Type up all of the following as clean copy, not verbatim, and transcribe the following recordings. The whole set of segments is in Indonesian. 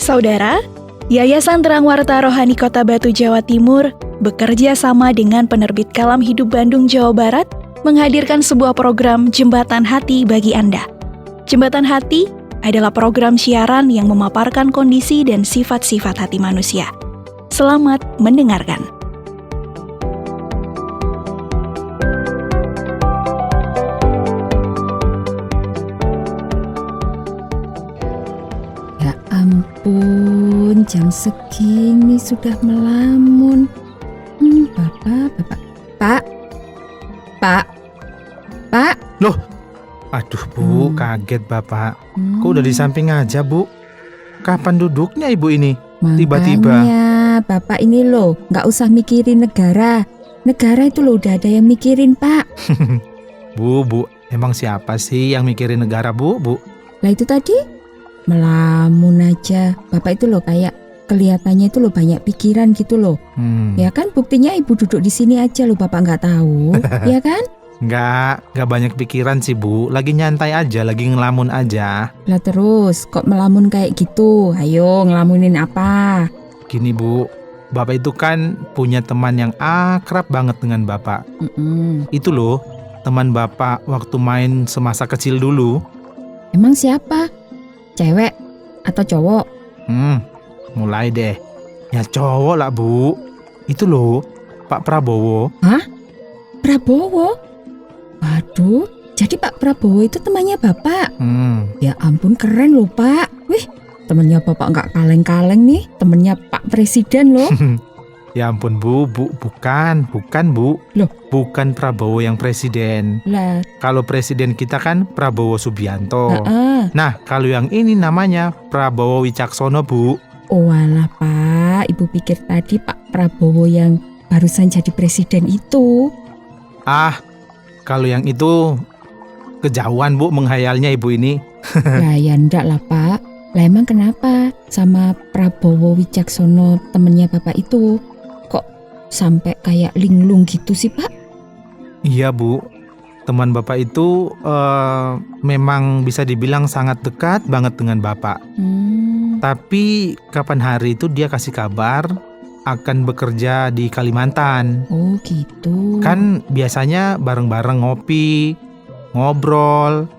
Saudara, Yayasan Terang Warta Rohani Kota Batu, Jawa Timur bekerja sama dengan penerbit Kalam Hidup Bandung, Jawa Barat menghadirkan sebuah program Jembatan Hati bagi Anda. Jembatan Hati adalah program siaran yang memaparkan kondisi dan sifat-sifat hati manusia. Selamat mendengarkan. Ya ampun, jam segini sudah melamun. Pak. Loh, aduh Bu, kaget Bapak. Kok udah di samping aja Bu? Kapan duduknya Ibu ini? Tiba-tiba. Makanya Bapak ini loh, nggak usah mikirin negara. Negara itu loh udah ada yang mikirin Pak. Bu, emang siapa sih yang mikirin negara Bu? Lah itu tadi, melamun aja. Bapak itu loh kayak kelihatannya itu loh banyak pikiran gitu loh. Ya kan, buktinya Ibu duduk di sini aja loh, Bapak nggak tahu. Ya kan? Nggak banyak pikiran sih Bu. Lagi nyantai aja, lagi ngelamun aja. Lah terus, kok melamun kayak gitu? Ayo ngelamunin apa? Gini Bu, Bapak itu kan punya teman yang akrab banget dengan Bapak. Itu loh, teman Bapak waktu main semasa kecil dulu. Emang siapa? Cewek atau cowok? Mulai deh. Ya cowok lah Bu. Itu loh, Pak Prabowo. Hah? Prabowo? Waduh, jadi Pak Prabowo itu temannya Bapak? Ya ampun, keren loh Pak. Wih, temannya Bapak nggak kaleng-kaleng nih. Temannya Pak Presiden loh. Ya ampun Bu, bukan Bu. Loh? Bukan Prabowo yang presiden. Lah, Kalau presiden kita kan Prabowo Subianto. Nah, kalau yang ini namanya Prabowo Wicaksono Bu. oh alah Pak, Ibu pikir tadi Pak Prabowo yang barusan jadi presiden itu. Kalau yang itu kejauhan Bu menghayalnya Ibu ini. Lah ya ndak lah Pak. Lah emang kenapa sama Prabowo Wicaksono temennya Bapak itu kok sampai kayak linglung gitu sih Pak? Iya Bu, teman Bapak itu memang bisa dibilang sangat dekat banget dengan Bapak. Tapi kapan hari itu dia kasih kabar akan bekerja di Kalimantan. Oh gitu. Kan biasanya bareng-bareng ngopi, ngobrol,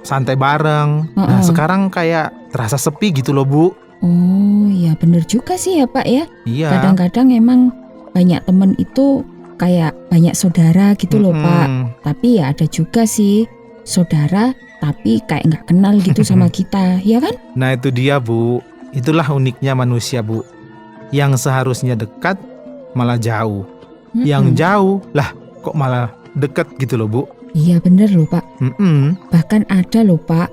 santai bareng. Nah sekarang kayak terasa sepi gitu loh Bu. Oh ya bener juga sih ya Pak ya. Iya. Kadang-kadang emang banyak temen itu kayak banyak saudara gitu loh Pak. Tapi ya ada juga sih saudara tapi kayak nggak kenal gitu sama kita, ya kan? Nah itu dia Bu. Itulah uniknya manusia Bu. Yang seharusnya dekat malah jauh. Yang jauh lah kok malah deket gitu loh Bu. Iya bener loh Pak. Bahkan ada loh Pak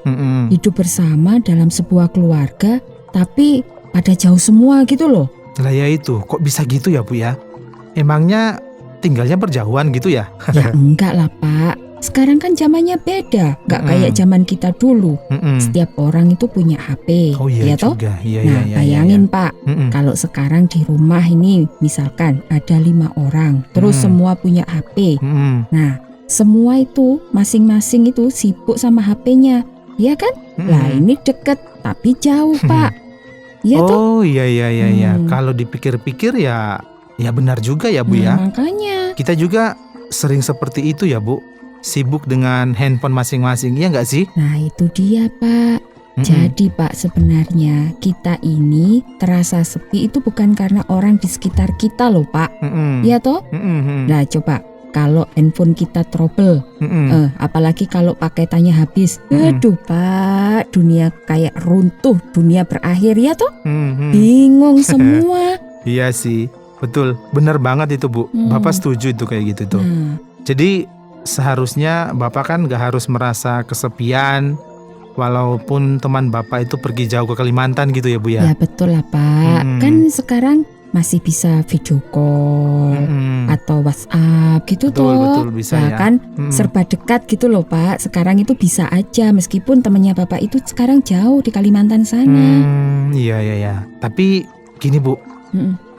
hidup bersama dalam sebuah keluarga tapi pada jauh semua gitu loh. Lah ya itu, kok bisa gitu ya Bu ya? Emangnya tinggalnya berjauhan gitu ya? Ya enggak lah Pak. Sekarang kan zamannya beda, nggak kayak zaman kita dulu. Setiap orang itu punya HP, Oh iya ya toh? juga. Iya, Nah iya, bayangin iya. Pak, kalau sekarang di rumah ini misalkan ada 5 orang, terus semua punya HP. Nah semua itu masing-masing itu sibuk sama HP-nya, ya kan? Lah ini deket tapi jauh Pak. Iya toh? Oh iya. Kalau dipikir-pikir ya benar juga ya Bu ya. Makanya. Kita juga sering seperti itu ya Bu. Sibuk dengan handphone masing-masing, ya nggak sih? Nah itu dia Pak. Jadi Pak sebenarnya kita ini terasa sepi itu bukan karena orang di sekitar kita loh Pak. Iya toh? Nah coba kalau handphone kita trouble, apalagi kalau paketannya habis, aduh Pak, dunia kayak runtuh, dunia berakhir ya toh? Bingung semua. Iya sih, betul, benar banget itu Bu. Bapak setuju itu kayak gitu tuh. Jadi seharusnya Bapak kan gak harus merasa kesepian walaupun teman Bapak itu pergi jauh ke Kalimantan gitu ya Bu ya. Ya betul lah Pak. Kan sekarang masih bisa video call atau WhatsApp gitu Betul bisa ya. Kan serba dekat gitu loh Pak. Sekarang itu bisa aja meskipun temannya Bapak itu sekarang jauh di Kalimantan sana. Iya. Tapi gini Bu,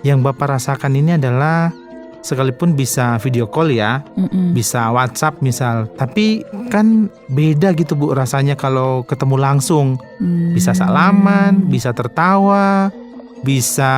yang Bapak rasakan ini adalah sekalipun bisa video call ya, Mm-mm. bisa WhatsApp misal, tapi kan beda gitu Bu rasanya kalau ketemu langsung. Bisa salaman, bisa tertawa, bisa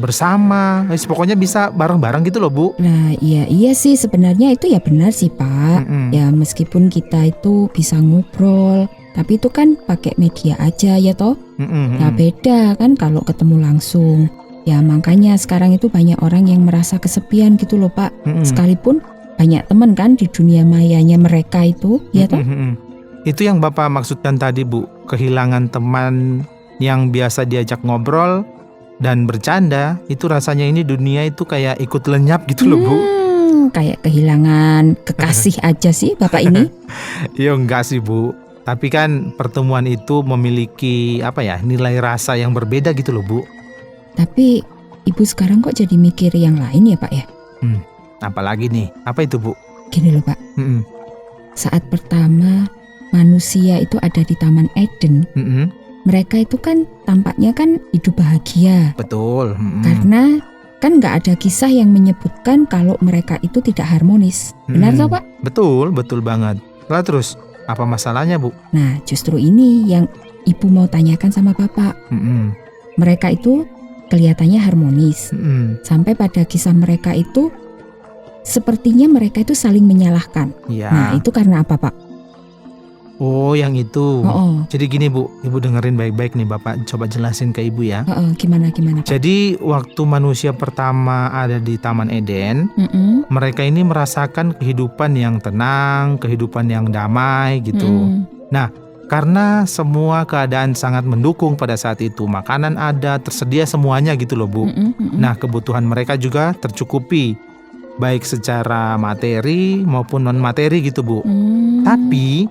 bersama, pokoknya bisa bareng-bareng gitu loh Bu. Nah iya sih sebenarnya itu ya benar sih Pak. Mm-mm. Ya meskipun kita itu bisa ngobrol, tapi itu kan pakai media aja ya toh. Mm-mm. Nah beda kan kalau ketemu langsung. Ya makanya sekarang itu banyak orang yang merasa kesepian gitu loh Pak. Mm-mm. Sekalipun banyak teman kan di dunia mayanya mereka itu ya toh. Mm-mm. Itu yang Bapak maksudkan tadi Bu, kehilangan teman yang biasa diajak ngobrol dan bercanda, itu rasanya ini dunia itu kayak ikut lenyap gitu loh Bu. Kayak kehilangan kekasih aja sih Bapak ini. Ya enggak sih Bu, tapi kan pertemuan itu memiliki nilai rasa yang berbeda gitu loh Bu. Tapi Ibu sekarang kok jadi mikir yang lain ya Pak ya? Apalagi nih, apa itu Bu? Gini loh Pak, Mm-mm. saat pertama manusia itu ada di Taman Eden, Mm-mm. mereka itu kan tampaknya kan hidup bahagia. Betul. Mm-mm. Karena kan nggak ada kisah yang menyebutkan kalau mereka itu tidak harmonis. Benar Mm-mm. toh Pak? Betul banget. Lah terus, apa masalahnya Bu? Nah justru ini yang Ibu mau tanyakan sama Bapak. Mm-mm. Mereka itu kelihatannya harmonis. Mm-mm. Sampai pada kisah mereka itu sepertinya mereka itu saling menyalahkan. Ya. Nah itu karena apa Pak? Oh yang itu. Oh. Jadi gini Bu, Ibu dengerin baik-baik nih Bapak coba jelasin ke Ibu ya. Gimana Pak? Jadi waktu manusia pertama ada di Taman Eden, Mm-mm. mereka ini merasakan kehidupan yang tenang, kehidupan yang damai gitu. Mm-mm. Nah, karena semua keadaan sangat mendukung pada saat itu, makanan ada, tersedia semuanya gitu loh Bu. Mm-mm. Mm-mm. Nah, kebutuhan mereka juga tercukupi, baik secara materi maupun non materi gitu Bu. Tapi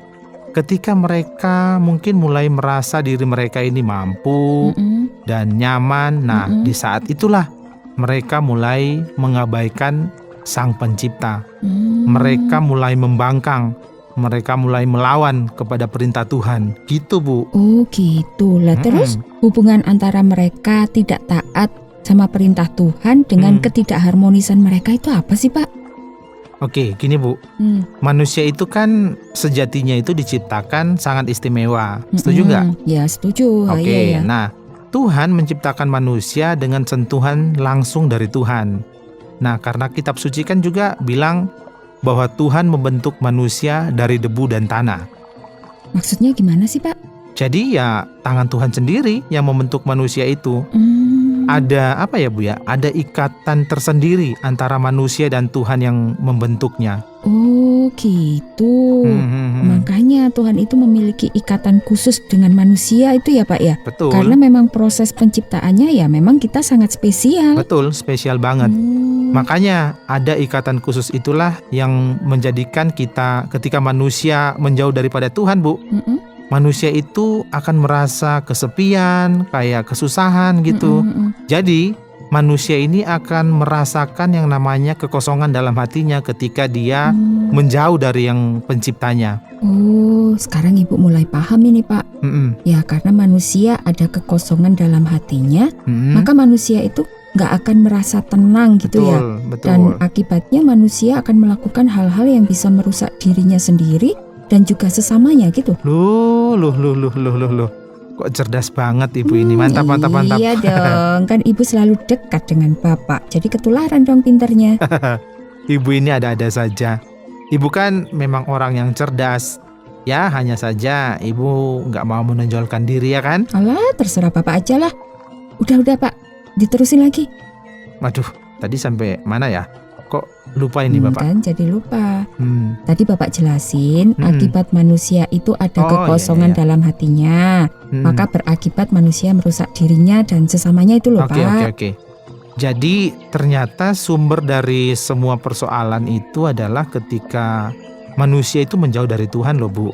ketika mereka mungkin mulai merasa diri mereka ini mampu Mm-mm. dan nyaman, nah Mm-mm. di saat itulah mereka mulai mengabaikan Sang Pencipta. Mereka mulai membangkang, mereka mulai melawan kepada perintah Tuhan, gitu Bu. Oh gitu lah. Terus hubungan antara mereka tidak taat sama perintah Tuhan dengan ketidakharmonisan mereka itu apa sih Pak? Oke, gini Bu, manusia itu kan sejatinya itu diciptakan sangat istimewa, setuju nggak? Ya setuju. Oke, Iya, ya. nah Tuhan menciptakan manusia dengan sentuhan langsung dari Tuhan. Nah, karena kitab suci kan juga bilang bahwa Tuhan membentuk manusia dari debu dan tanah. Maksudnya gimana sih Pak? Jadi ya tangan Tuhan sendiri yang membentuk manusia itu. Ada apa ya Bu ya? Ada ikatan tersendiri antara manusia dan Tuhan yang membentuknya. Oh gitu. Makanya Tuhan itu memiliki ikatan khusus dengan manusia itu ya Pak ya? Betul. Karena memang proses penciptaannya ya memang kita sangat spesial. Betul, spesial banget. Makanya ada ikatan khusus itulah yang menjadikan kita ketika manusia menjauh daripada Tuhan Bu, manusia itu akan merasa kesepian, kayak kesusahan gitu. Jadi manusia ini akan merasakan yang namanya kekosongan dalam hatinya ketika dia menjauh dari yang penciptanya. Oh, sekarang Ibu mulai paham ini Pak. Ya karena manusia ada kekosongan dalam hatinya, maka manusia itu nggak akan merasa tenang gitu ya. Betul. Dan akibatnya manusia akan melakukan hal-hal yang bisa merusak dirinya sendiri dan juga sesamanya gitu. Loh. Kok cerdas banget Ibu ini. Mantap. Iya dong, kan Ibu selalu dekat dengan Bapak. Jadi ketularan dong pinternya. Ibu ini ada-ada saja. Ibu kan memang orang yang cerdas. Ya hanya saja Ibu nggak mau menonjolkan diri ya kan? Alah, terserah Bapak aja lah. Udah Pak, diterusin lagi. Waduh, tadi sampai mana ya? Kok lupa ini Bapak? Kan jadi lupa. Tadi Bapak jelasin akibat manusia itu ada kekosongan dalam hatinya, maka berakibat manusia merusak dirinya dan sesamanya itu loh Pak. Oke. Jadi ternyata sumber dari semua persoalan itu adalah ketika manusia itu menjauh dari Tuhan loh Bu.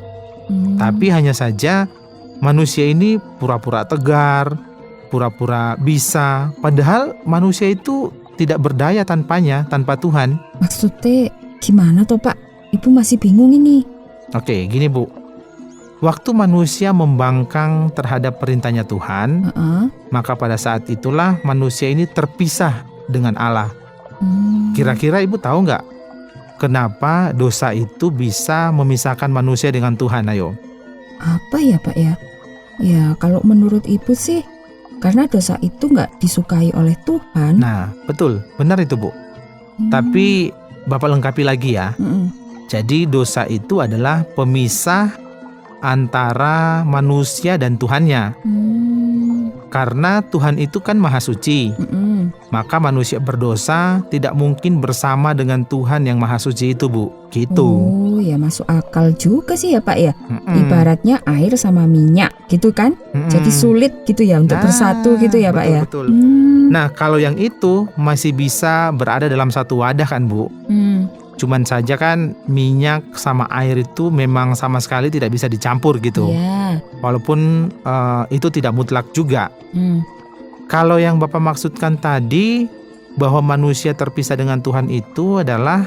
Tapi hanya saja manusia ini pura-pura tegar, pura-pura bisa, padahal manusia itu tidak berdaya tanpa Tuhan. Maksudnya gimana toh Pak? Ibu masih bingung ini. Oke, gini Bu. Waktu manusia membangkang terhadap perintahnya Tuhan, maka pada saat itulah manusia ini terpisah dengan Allah. Kira-kira Ibu tahu nggak kenapa dosa itu bisa memisahkan manusia dengan Tuhan? Ayo. Apa ya Pak ya? Ya kalau menurut Ibu sih karena dosa itu nggak disukai oleh Tuhan. Nah, betul, benar itu Bu. Tapi Bapak lengkapi lagi ya. Jadi dosa itu adalah pemisah antara manusia dan Tuhannya. Karena Tuhan itu kan maha suci, maka manusia berdosa tidak mungkin bersama dengan Tuhan yang maha suci itu Bu. Gitu. Oh ya masuk akal juga sih ya Pak ya. Ibaratnya air sama minyak gitu kan. Jadi sulit gitu ya untuk bersatu gitu ya Pak ya. Betul. Nah kalau yang itu masih bisa berada dalam satu wadah kan Bu. Cuman saja kan minyak sama air itu memang sama sekali tidak bisa dicampur gitu. Walaupun itu tidak mutlak juga. Kalau yang Bapak maksudkan tadi bahwa manusia terpisah dengan Tuhan itu adalah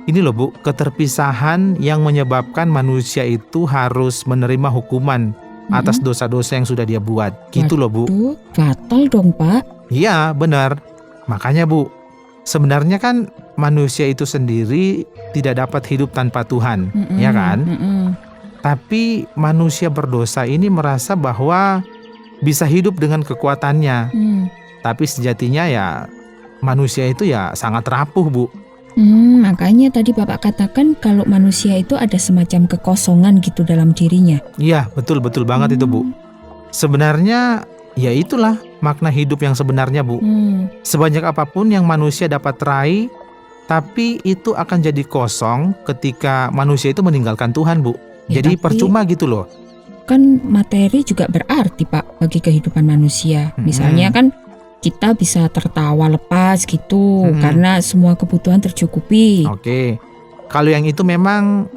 ini loh Bu, keterpisahan yang menyebabkan manusia itu harus menerima hukuman atas dosa-dosa yang sudah dia buat. Gitu loh Bu. Fatal dong Pak. Iya benar. Makanya Bu, sebenarnya kan manusia itu sendiri tidak dapat hidup tanpa Tuhan, ya kan? Tapi manusia berdosa ini merasa bahwa bisa hidup dengan kekuatannya. Tapi sejatinya ya manusia itu ya sangat rapuh Bu. Makanya tadi Bapak katakan kalau manusia itu ada semacam kekosongan gitu dalam dirinya. Iya betul banget itu Bu. Sebenarnya ya itulah makna hidup yang sebenarnya Bu. Sebanyak apapun yang manusia dapat raih, tapi itu akan jadi kosong ketika manusia itu meninggalkan Tuhan Bu. Jadi percuma gitu loh. Kan materi juga berarti Pak bagi kehidupan manusia. Misalnya kan kita bisa tertawa lepas gitu karena semua kebutuhan tercukupi. Oke. Kalau yang itu memang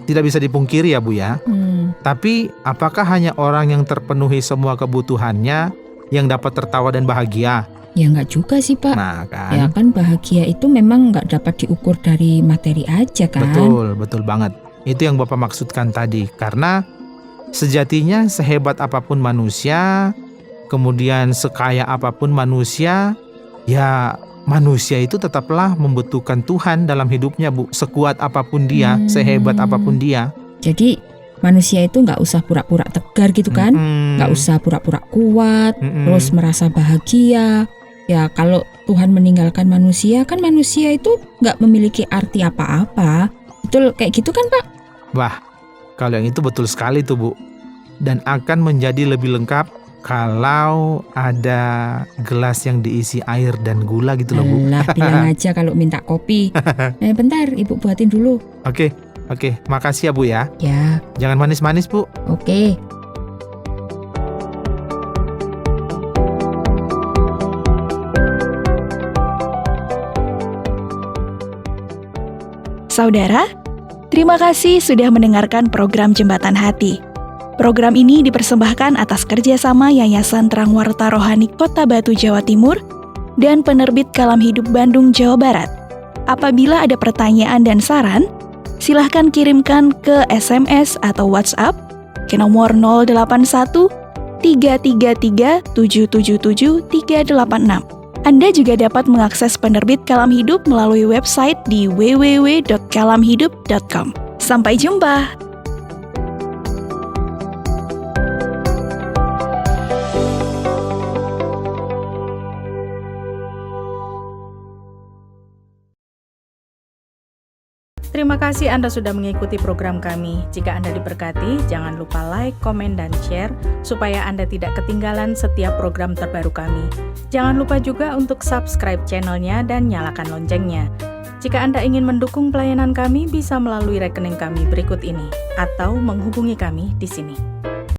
tidak bisa dipungkiri ya Bu ya. Tapi apakah hanya orang yang terpenuhi semua kebutuhannya yang dapat tertawa dan bahagia? Ya enggak juga sih Pak. Nah kan. Ya kan bahagia itu memang enggak dapat diukur dari materi aja kan. Betul banget. Itu yang Bapak maksudkan tadi. Karena sejatinya sehebat apapun manusia, kemudian sekaya apapun manusia, ya manusia itu tetaplah membutuhkan Tuhan dalam hidupnya Bu. Sekuat apapun dia, sehebat apapun dia. Jadi manusia itu nggak usah pura-pura tegar gitu kan, nggak usah pura-pura kuat, terus merasa bahagia. Ya kalau Tuhan meninggalkan manusia kan manusia itu nggak memiliki arti apa-apa. Betul kayak gitu kan Pak? Wah, kalau yang itu betul sekali tuh Bu. Dan akan menjadi lebih lengkap kalau ada gelas yang diisi air dan gula gitu loh Bu. Alah, bilang aja kalau minta kopi. Bentar, Ibu buatin dulu. Oke, makasih ya Bu ya. Ya. Jangan manis-manis Bu. Oke. Saudara, terima kasih sudah mendengarkan program Jembatan Hati. Program ini dipersembahkan atas kerjasama Yayasan Terang Warta Rohani Kota Batu, Jawa Timur, dan Penerbit Kalam Hidup Bandung, Jawa Barat. Apabila ada pertanyaan dan saran, silahkan kirimkan ke SMS atau WhatsApp ke nomor 081 333 777 386. Anda juga dapat mengakses Penerbit Kalam Hidup melalui website di www.kalamhidup.com. Sampai jumpa! Terima kasih Anda sudah mengikuti program kami. Jika Anda diberkati, jangan lupa like, komen, dan share supaya Anda tidak ketinggalan setiap program terbaru kami. Jangan lupa juga untuk subscribe channelnya dan nyalakan loncengnya. Jika Anda ingin mendukung pelayanan kami, bisa melalui rekening kami berikut ini atau menghubungi kami di sini.